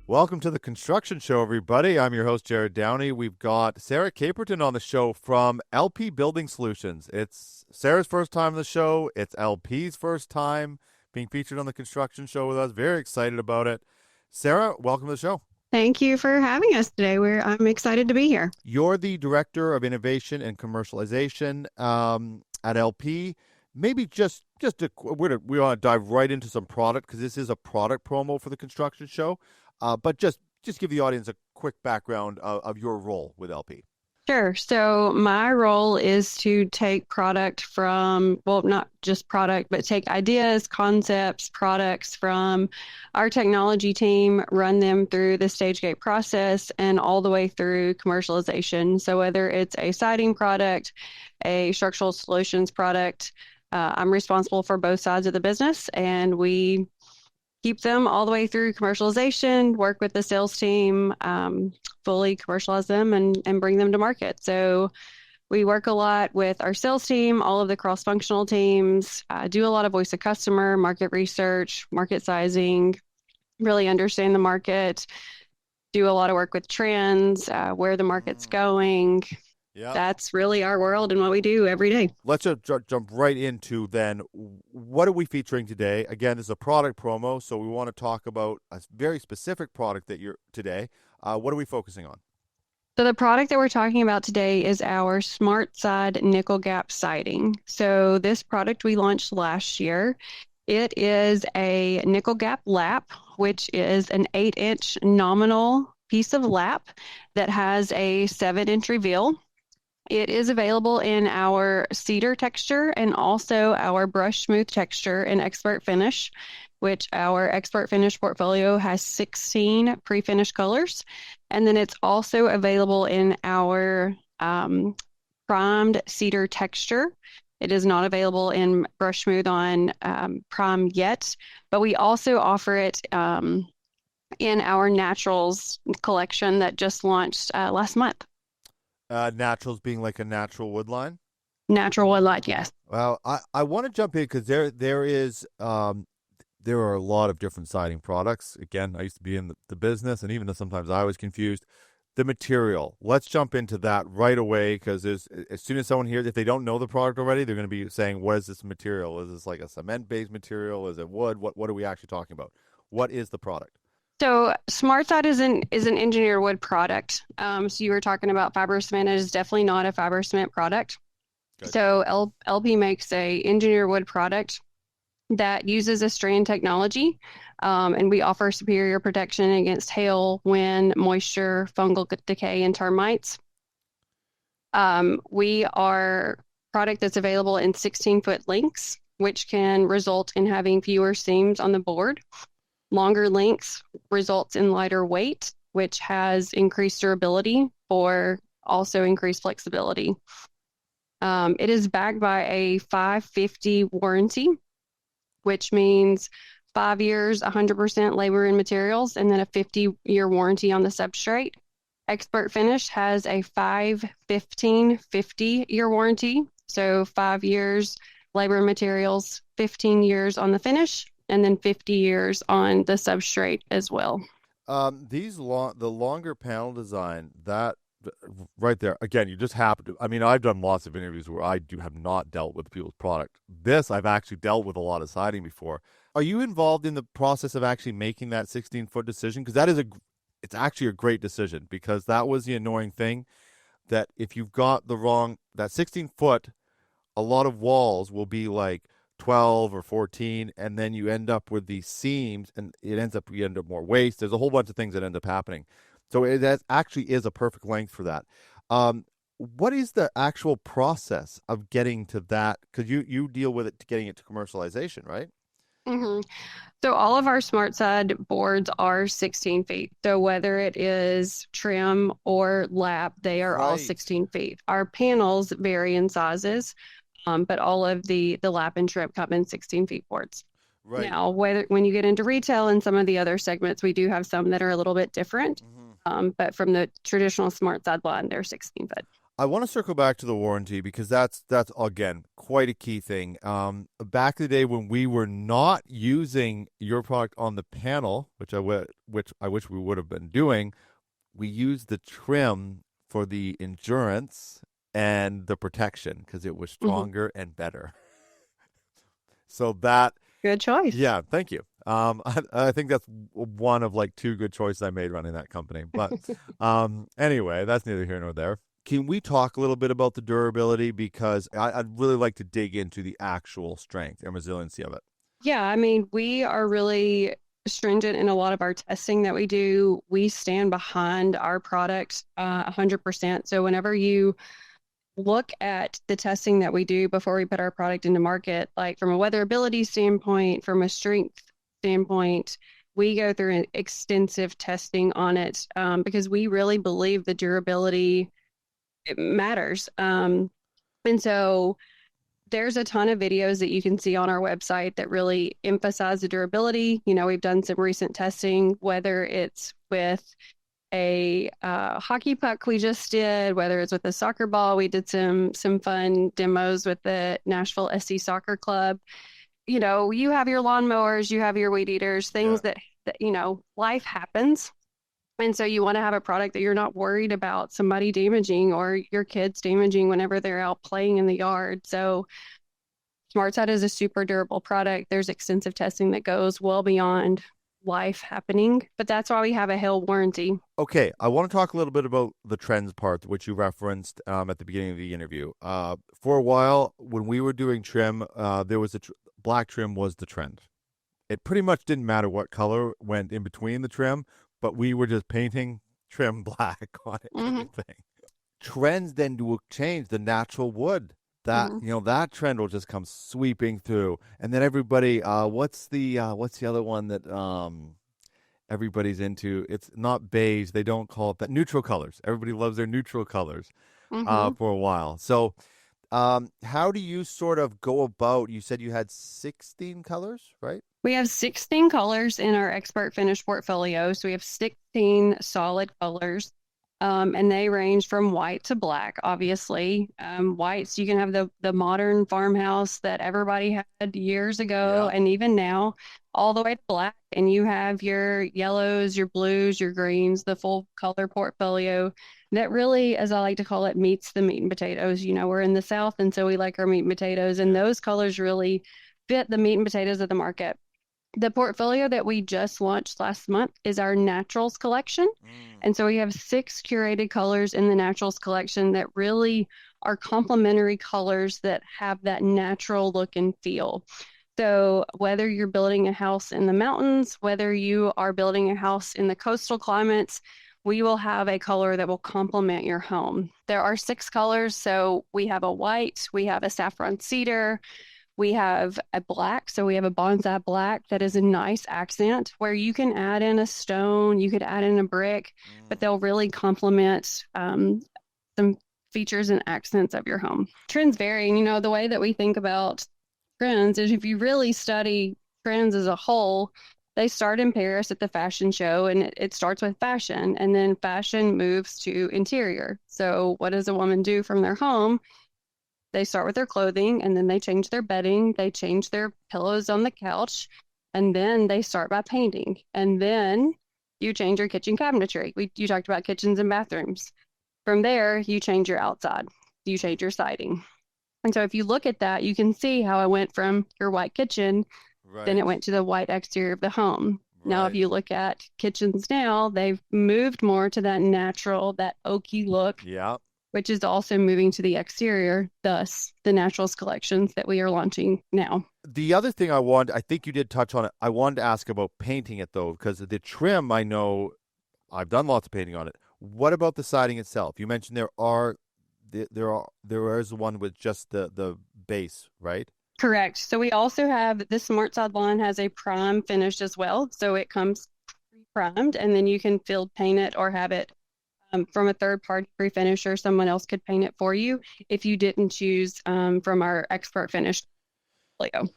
Welcome to the Construction Show, everybody. I'm your host, Jared Downey. We've got Sarah Caperton on the show from LP Building Solutions. It's Sarah's first time on the show. It's LP's first time being featured on the Construction Show with us. Very excited about it. Sarah, welcome to the show. Thank you for having us today. I'm excited to be here. You're the Director of Innovation and Commercialization at LP. Maybe we want to dive right into some product because this is a product promo for the Construction Show. But just give the audience a quick background of your role with LP. Sure. So my role is to take product from, well, not just product, but take ideas, concepts, products from our technology team, run them through the stage gate process and all the way through commercialization. So whether it's a siding product, a structural solutions product, I'm responsible for both sides of the business, and we keep them all the way through commercialization, work with the sales team, fully commercialize them and bring them to market. So we work a lot with our sales team, all of the cross-functional teams, do a lot of voice of customer, market research, market sizing, really understand the market, do a lot of work with trends, where the market's going. Yeah. That's really our world and what we do every day. Let's just jump right into then, what are we featuring today? Again, this is a product promo, so we want to talk about a very specific product that you're today. What are we focusing on? So the product that we're talking about today is our SmartSide nickel gap siding. So this product we launched last year. It is a nickel gap lap, which is an 8-inch nominal piece of lap that has a 7-inch reveal. It is available in our cedar texture and also our brush smooth texture in ExpertFinish, which our ExpertFinish portfolio has 16 pre-finished colors. And then it's also available in our primed cedar texture. It is not available in brush smooth on prime yet, but we also offer it in our naturals collection that just launched last month. Naturals being like a natural wood line? Natural wood line, yes. Well, I want to jump in because there are a lot of different siding products. Again, I used to be in the business, and even though sometimes I was confused, the material. Let's jump into that right away because as soon as someone hears, if they don't know the product already, they're going to be saying, what is this material? Is this like a cement-based material? Is it wood? What are we actually talking about? What is the product? So SmartSide is an engineered wood product. So you were talking about fiber cement. It is definitely not a fiber cement product. Good. So LP makes a engineered wood product that uses a strand technology, and we offer superior protection against hail, wind, moisture, fungal decay, and termites. We are product that's available in 16-foot lengths, which can result in having fewer seams on the board. Longer lengths results in lighter weight, which has increased durability or also increased flexibility. It is backed by a 550 warranty, which means 5 years, 100% labor and materials, and then a 50-year warranty on the substrate. ExpertFinish has a 50-year warranty, so 5 years labor and materials, 15 years on the finish, and then 50 years on the substrate as well. The longer panel design, that right there, again, you just have to. I mean, I've done lots of interviews where I have not dealt with people's product. This, I've actually dealt with a lot of siding before. Are you involved in the process of actually making that 16-foot decision? Because it's actually a great decision, because that was the annoying thing, that if you've got that 16-foot, a lot of walls will be like 12 or 14, and then you end up with these seams, and you end up more waste. There's a whole bunch of things that end up happening. So that actually is a perfect length for that. What is the actual process of getting to that? Because you deal with it, getting it to commercialization, right? Mm-hmm. So all of our SmartSide boards are 16 feet. So whether it is trim or lap, they are all 16 feet. Our panels vary in sizes, but all of the lap and trim come in 16 feet boards. Right. Now, when you get into retail and some of the other segments, we do have some that are a little bit different. Mm-hmm. But from the traditional SmartSide line, they're 16 foot. I want to circle back to the warranty because that's again quite a key thing. Back in the day when we were not using your product on the panel, which I wish we would have been doing, we used the trim for the endurance and the protection because it was Hmm. stronger and better. So that, Good choice. yeah, thank you. I think that's one of like two good choices I made running that company. But anyway, that's neither here nor there. Can we talk a little bit about the durability? Because I'd really like to dig into the actual strength and resiliency of it. Yeah, I mean, we are really stringent in a lot of our testing that we do. We stand behind our product 100%. So whenever you look at the testing that we do before we put our product into market, like from a weatherability standpoint, from a strength standpoint, we go through an extensive testing on it because we really believe the durability it matters. And so there's a ton of videos that you can see on our website that really emphasize the durability. You know, we've done some recent testing, whether it's with a hockey puck we just did, whether it's with a soccer ball. We did some fun demos with the Nashville SC Soccer Club. You know, you have your lawnmowers, you have your weed eaters, Yeah. things that you know, life happens. And so you want to have a product that you're not worried about somebody damaging or your kids damaging whenever they're out playing in the yard. So SmartSide is a super durable product. There's extensive testing that goes well beyond life happening, but that's why we have a hail warranty. Okay, I want to talk a little bit about the trends part, which you referenced at the beginning of the interview. For a while, when we were doing trim, there was black trim was the trend. It pretty much didn't matter what color went in between the trim, but we were just painting trim black on Hmm. everything. Trends then do change the natural wood. That Hmm. that trend will just come sweeping through, and then everybody, what's the other one that everybody's into? It's not beige. They don't call it that. Neutral colors. Everybody loves their neutral colors Hmm. for a while. So how do you sort of go about? You said you had 16 colors, right? We have 16 colors in our Expert Finish portfolio. So we have 16 solid colors, and they range from white to black, obviously. Whites, you can have the modern farmhouse that everybody had years ago Yeah. and even now, all the way to black. And you have your yellows, your blues, your greens, the full color portfolio that really, as I like to call it, meets the meat and potatoes. You know, we're in the South, and so we like our meat and potatoes, and Yeah. those colors really fit the meat and potatoes of the market. The portfolio that we just launched last month is our Naturals collection. Mm. And so we have six curated colors in the Naturals collection that really are complementary colors that have that natural look and feel. So, whether you're building a house in the mountains, whether you are building a house in the coastal climates, we will have a color that will complement your home. There are six colors. So, we have a white, we have a saffron cedar, we have a black, so we have a bonsai black that is a nice accent where you can add in a stone, you could add in a brick, but Mm. they'll really complement some features and accents of your home. Trends vary, and you know, the way that we think about trends is if you really study trends as a whole, they start in Paris at the fashion show, and it starts with fashion, and then fashion moves to interior. So, what does a woman do from their home? They start with their clothing and then they change their bedding, they change their pillows on the couch, and then they start by painting. And then you change your kitchen cabinetry. You talked about kitchens and bathrooms. From there, you change your outside, you change your siding. And so if you look at that, you can see how it went from your white kitchen, then Right. it went to the white exterior of the home. Now, if Right. you look at kitchens now, they've moved more to that natural, that oaky look, Yeah. which is also moving to the exterior, thus the naturals collections that we are launching now. The other thing I think you did touch on it. I wanted to ask about painting it though, because the trim, I know I've done lots of painting on it. What about the siding itself? You mentioned there is one with just the base, right? Correct. So we also have the Smart Side line has a prime finish as well. So it comes primed and then you can field paint it or have it from a third party pre-finisher. Someone else could paint it for you if you didn't choose from our expert finish portfolio.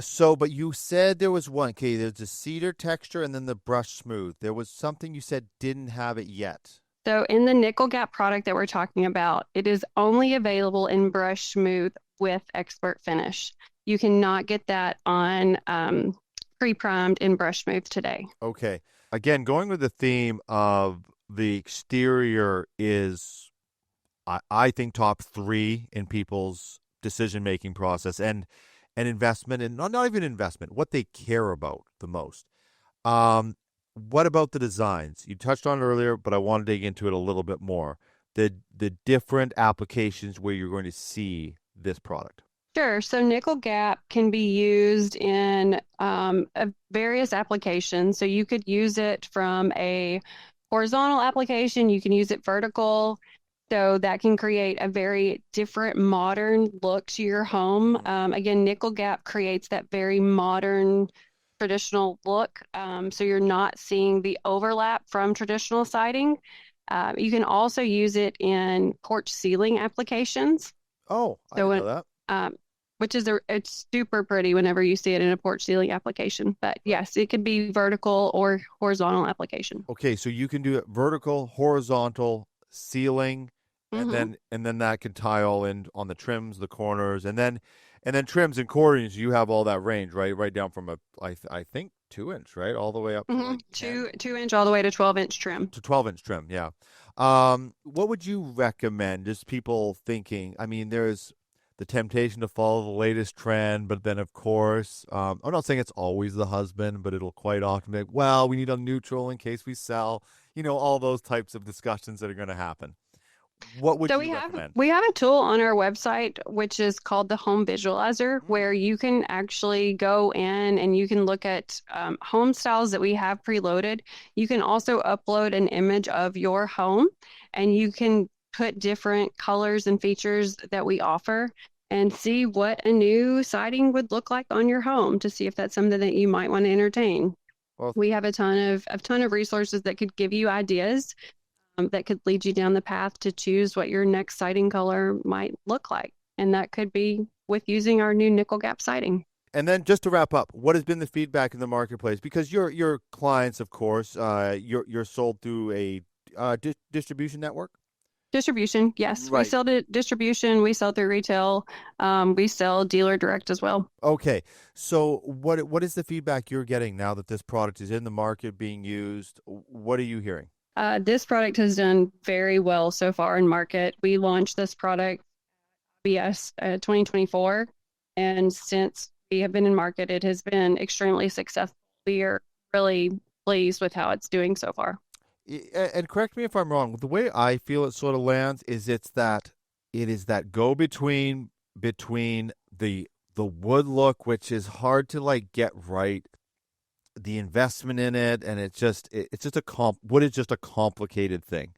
So, but you said there was one. Okay, there's the cedar texture and then the brush smooth. There was something you said didn't have it yet. So in the nickel gap product that we're talking about, it is only available in brush smooth with expert finish. You cannot get that on pre-primed in brush smooth today. Okay. Again, going with the theme of the exterior is, I think, top three in people's decision making process and investment, and not even investment, what they care about the most. Um, what about the designs? You touched on it earlier, but I want to dig into it a little bit more. The different applications where you're going to see this product. Sure. So nickel gap can be used in various applications. So you could use it from a horizontal application, you can use it vertical. So that can create a very different modern look to your home. Again, nickel gap creates that very modern traditional look. So you're not seeing the overlap from traditional siding. You can also use it in porch ceiling applications. Oh, I So didn't when, know that. um, which is it's super pretty whenever you see it in a porch ceiling application. But Right. yes, it could be vertical or horizontal application. Okay, so you can do it vertical, horizontal, ceiling, Hmm. and then that can tie all in on the trims, the corners, and then trims and cordings. You have all that range, right? Right down from I think 2 inch, right, all the way up to Hmm. like Two 10 two inch all the way to 12-inch trim. to 12 inch trim. Yeah. What would you recommend? Just people thinking. I mean, there's the temptation to follow the latest trend, but then of course, I'm not saying it's always the husband, but it'll quite often be like, well, we need a neutral in case we sell. You know, all those types of discussions that are going to happen. What would So you we have recommend? we have a tool on our website which is called the Home Visualizer, Mm. where you can actually go in and you can look at home styles that we have preloaded. You can also upload an image of your home, and you can put different colors and features that we offer and see what a new siding would look like on your home to see if that's something that you might want to entertain. Well, We have a ton of resources that could give you ideas, that could lead you down the path to choose what your next siding color might look like. And that could be with using our new nickel gap siding. and then just to wrap up, what has been the feedback in the marketplace? Because your clients, of course, you're sold through a distribution network, Distribution, yes, we right? sell to distribution, we sell through retail, we sell dealer direct as well. Okay, so what is the feedback you're getting now that this product is in the market being used? What are you hearing? This product has done very well so far in market. We launched this product BS 2024, and since we have been in market, it has been extremely successful. We are really pleased with how it's doing so far. And correct me if I'm wrong. The way I feel it sort of lands is it is that go between the wood look, which is hard to like get right, the investment in it, and it's just a wood is just a complicated thing,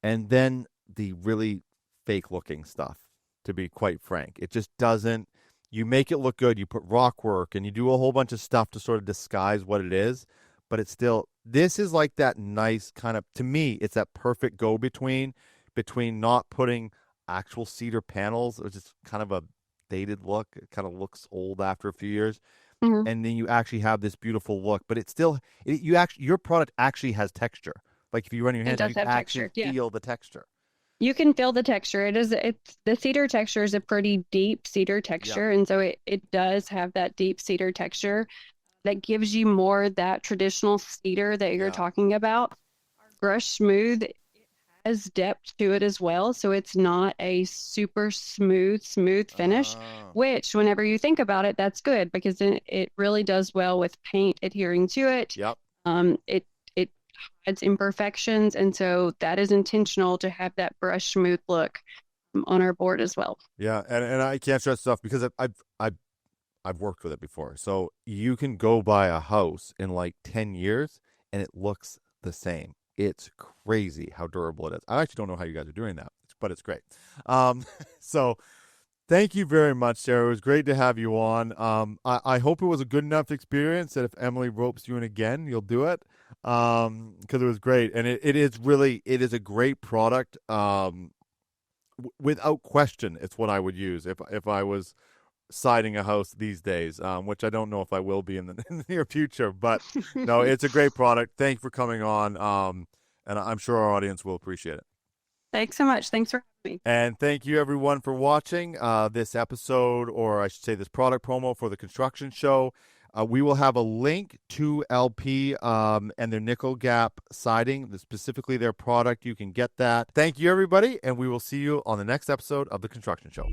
and then the really fake looking stuff. To be quite frank, it just doesn't. You make it look good. You put rock work and you do a whole bunch of stuff to sort of disguise what it is, but it's still. This is like that nice kind of. To me, it's that perfect go between not putting actual cedar panels, which is kind of a dated look. It kind of looks old after a few years, Mhm. and then you actually have this beautiful look, but it's still you actually your product actually has texture. Like if you run your It hands down, does you can have actually texture. Yeah. feel the texture. You can feel the texture. It's the cedar texture is a pretty deep cedar Yep. texture. And so it does have that deep cedar texture that gives you more that traditional cedar that you're Yeah. talking about. Our brush smooth has depth to it as well. So it's not a super smooth finish, Oh. which whenever you think about it, that's good because it really does well with paint adhering to it. Yep. It hides imperfections, and so that is intentional to have that brush smooth look on our board as well. Yeah, and I can't stress enough because I've worked with it before. So you can go buy a house in like 10 years and it looks the same. It's crazy how durable it is. I actually don't know how you guys are doing that, but it's great. Um, so thank you very much, Sarah. It was great to have you on. I hope it was a good enough experience that if Emily ropes you in again, you'll do it. Because it was great. And it is a great product. Without question, it's what I would use if I was siding a house these days, which I don't know if I will be in the, in the near future. But no, it's a great product. Thank you for coming on. and I'm sure our audience will appreciate it. Thanks so much. Thanks for having me. And thank you, everyone, for watching this episode, or I should say this product promo for the construction show. We will have a link to LP and their nickel gap siding, specifically their product. You can get that. Thank you, everybody, and we will see you on the next episode of the construction show.